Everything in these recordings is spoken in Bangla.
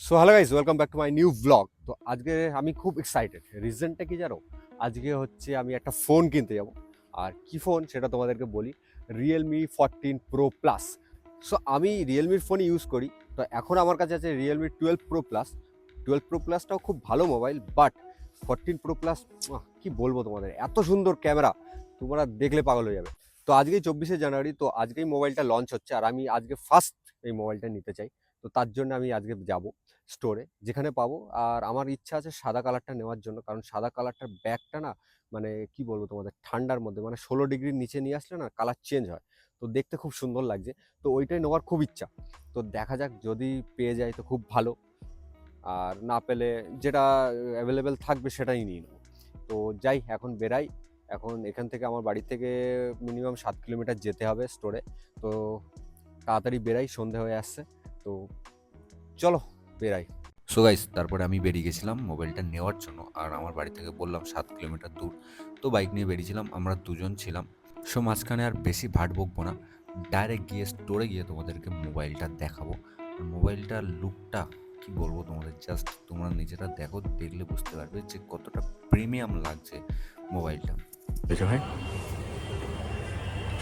So hello guys, welcome back to my new blog. তো আজকে আমি খুব এক্সাইটেড। রিজনটা কি জানো? আজকে হচ্ছে আমি একটা ফোন কিনতে যাব। আর কি ফোন সেটা তোমাদেরকে বলি, রিয়েলমি 14 Pro Plus। সো আমি রিয়েলমির ফোন ইউজ করি। তো এখন আমার কাছে আছে রিয়েলমি 12 Pro Plus। 12 Pro Plusটাও খুব ভালো মোবাইল, বাট 14 Pro Plus কি বলবো তোমাদের, এত সুন্দর ক্যামেরা, তোমরা দেখলে পাগল হয়ে যাবে। তো আজকেই 24শে জানুয়ারি, তো আজকেই মোবাইলটা লঞ্চ হচ্ছে, আর আমি আজকে ফার্স্ট এই মোবাইলটা নিতে চাই। তো তার জন্য আমি আজকে যাব স্টোরে, যেখানে পাবো। আর আমার ইচ্ছা আছে সাদা কালারটা নেওয়ার জন্য, কারণ সাদা কালারটার ব্যাগটা না, মানে কি বলবো তোমাদের, ঠান্ডার মধ্যে মানে 16 ডিগ্রির নিচে নিয়ে আসলে না কালার চেঞ্জ হয়, তো দেখতে খুব সুন্দর লাগছে। তো ওইটাই নেওয়ার খুব ইচ্ছা। তো দেখা যাক, যদি পেয়ে যায় তো খুব ভালো, আর না পেলে যেটা অ্যাভেলেবেল থাকবে সেটাই নিয়ে নেবো। তো যাই, এখন বেরাই। এখন এখান থেকে, আমার বাড়ি থেকে মিনিমাম 7 কিলোমিটার যেতে হবে স্টোরে। তো তাড়াতাড়ি বেরাই, সন্ধে হয়ে আসছে। তো চলো বেরাই। সো গাইস, তারপরে আমি বেরিয়ে গেছিলাম মোবাইলটা নেওয়ার জন্য। আর আমার বাড়ি থেকে বললাম 7 কিলোমিটার দূর। তো বাইক নিয়ে বেরিয়েছিলাম, আমরা দুজন ছিলাম। সো মাঝখানে আর বেশি ভাট বকবো না, ডাইরেক্ট গিয়ে স্টোরে গিয়ে তোমাদেরকে মোবাইলটা দেখাবো। আর মোবাইলটার লুকটা কি বলবো তোমাদের, জাস্ট তোমরা নিজেরা দেখো, দেখলে বুঝতে পারবে যে কতটা প্রিমিয়াম লাগছে মোবাইলটা। বুঝছো ভাই?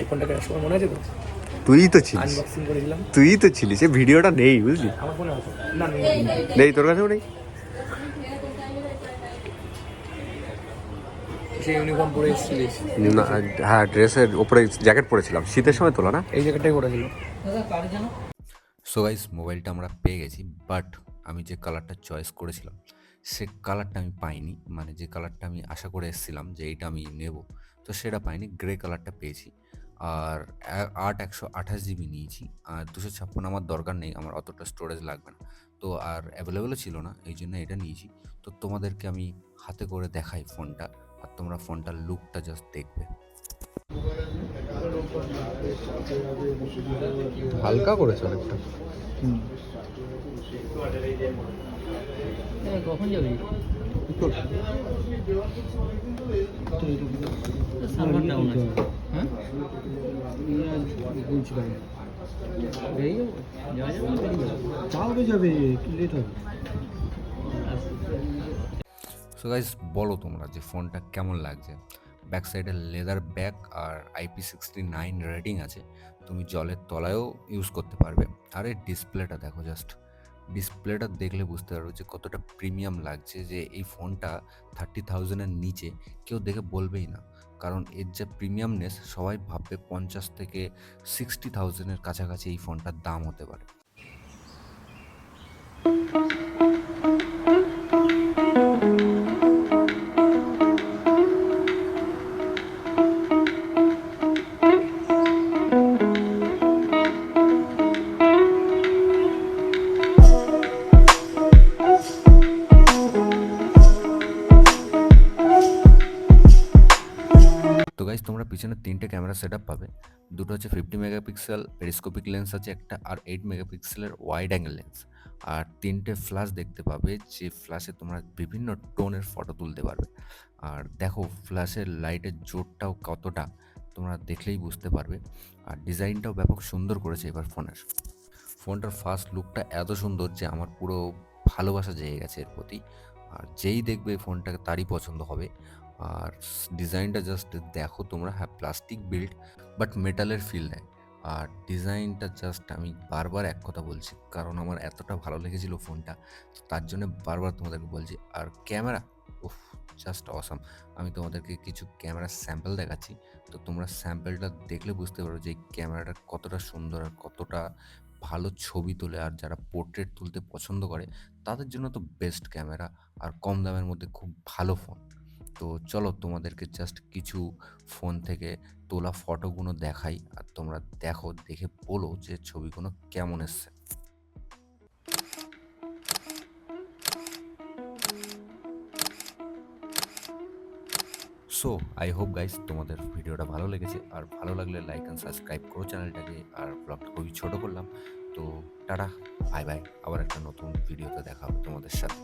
এই ফোনটা কেনার সময় মনে আছে তো, তুই তো ছিলিস, আনবক্সিং করেছিলাম। এই ভিডিওটা নেই, বুঝলি? আমার ফোনে আছে না, নেই, তোর কাছেও নেই? সেই ইউনিফর্ম পরে এসেছিলিস। না, হ্যাঁ, ড্রেসের ওপরে জ্যাকেট পরেছিলাম, শীতের সময় তোলা না? এই জ্যাকেটটাই পরেছিল। সো গাইস, মোবাইলটা আমরা পেয়ে গেছি, বাট আমি যে কালারটা চয়েস করেছিলাম সে কালারটা আমি পাইনি। মানে যে কালারটা আমি আশা করে এসেছিলাম যে এইটা আমি নেব, তো সেটা পাইনি। গ্রে কালারটা পেয়েছি। আর 128 জিবি নিয়েছি। আর 256 আমার দরকার নেই, আমার অতটা স্টোরেজ লাগবে না। তো আর অ্যাভেলেবেলও ছিল না, এই জন্য এটা নিয়েছি। তো তোমাদেরকে আমি হাতে করে দেখাই ফোনটা, আর তোমরা ফোনটার লুকটা জাস্ট দেখবে। হালকা করেছে অনেকটা। কখন যাবি? সার্ভার ডাউন আছে। হ্যাঁ বলছিলাম বেরিয়ে যাবো, যাওয়া যাবে, যাবে একটু লেট হবে। সো গাইস, বলো তোমরা যে ফোনটা কেমন লাগছে। ব্যাক সাইডে লেদার ব্যাক আর IP69 রেটিং আছে, তুমি জলের তলায়ও ইউজ করতে পারবে। আর এই ডিসপ্লেটা দেখো, জাস্ট ডিসপ্লেটা দেখলে বুঝতে পারবে যে কতটা প্রিমিয়াম লাগছে। যে এই ফোনটা 30,000-এর নিচে কেউ দেখে বলবেই না, কারণ এর যে প্রিমিয়ামনেস সবাই ভাববে 50 থেকে 60,000-এর কাছাকাছি এই ফোনটার দাম হতে পারে। তো গাইজ, তোমরা পিছনে 3টে ক্যামেরা সেট আপ পাবে। দুটো হচ্ছে 50 মেগাপিক্সেল পেরিস্কোপিক লেন্স আছে একটা, আর 8 মেগাপিক্সেলের ওয়াইড অ্যাঙ্গেল লেন্স। আর 3টে ফ্ল্যাশ দেখতে পাবে, যে ফ্ল্যাশে তোমরা বিভিন্ন টোনের ফটো তুলতে পারবে। আর দেখো ফ্ল্যাশের লাইটের জোরটাও কতটা, তোমরা দেখলেই বুঝতে পারবে। আর ডিজাইনটাও ব্যাপক সুন্দর করেছে এবার ফোনের। ফোনটার ফার্স্ট লুকটা এত সুন্দর যে আমার পুরো ভালোবাসা জেগে গেছে এর প্রতি। আর যেই দেখবে এই ফোনটাকে তারই পছন্দ হবে। আর ডিজাইনটা জাস্ট দেখো তোমরা, হ্যাঁ প্লাস্টিক বিল্ড, বাট মেটালের ফিল দেয়। আর ডিজাইনটা জাস্ট, আমি বারবার এক কথা বলছি, কারণ আমার এতটা ভালো লেগেছিল ফোনটা, তো তার জন্য বারবার তোমাদেরকে বলছি। আর ক্যামেরা, উফ, জাস্ট অসাম। আমি তোমাদেরকে কিছু ক্যামেরার স্যাম্পল দেখাচ্ছি, তো তোমরা স্যাম্পলটা দেখলে বুঝতে পারো যে এই ক্যামেরাটা কতটা সুন্দর আর কতটা ভালো ছবি তোলে। আর যারা পোর্ট্রেট তুলতে পছন্দ করে তাদের জন্য তো বেস্ট ক্যামেরা, আর কম দামের মধ্যে খুব ভালো ফোন। তো চলো তোমাদেরকে জাস্ট কিছু ফোন থেকে তোলা ফটোগুলো দেখাই, আর তোমরা দেখো, দেখে বলো যে ছবিগুলো কেমন এসছে। সো আই হোপ গাইস তোমাদের ভিডিওটা ভালো লেগেছে। আর ভালো লাগলে লাইক অ্যান্ড সাবস্ক্রাইব করো চ্যানেলটাকে। আর ব্লগটা খুবই ছোট করলাম। তো টাটা, বাই বাই, আবার একটা নতুন ভিডিওতে দেখা হবে তোমাদের সাথে।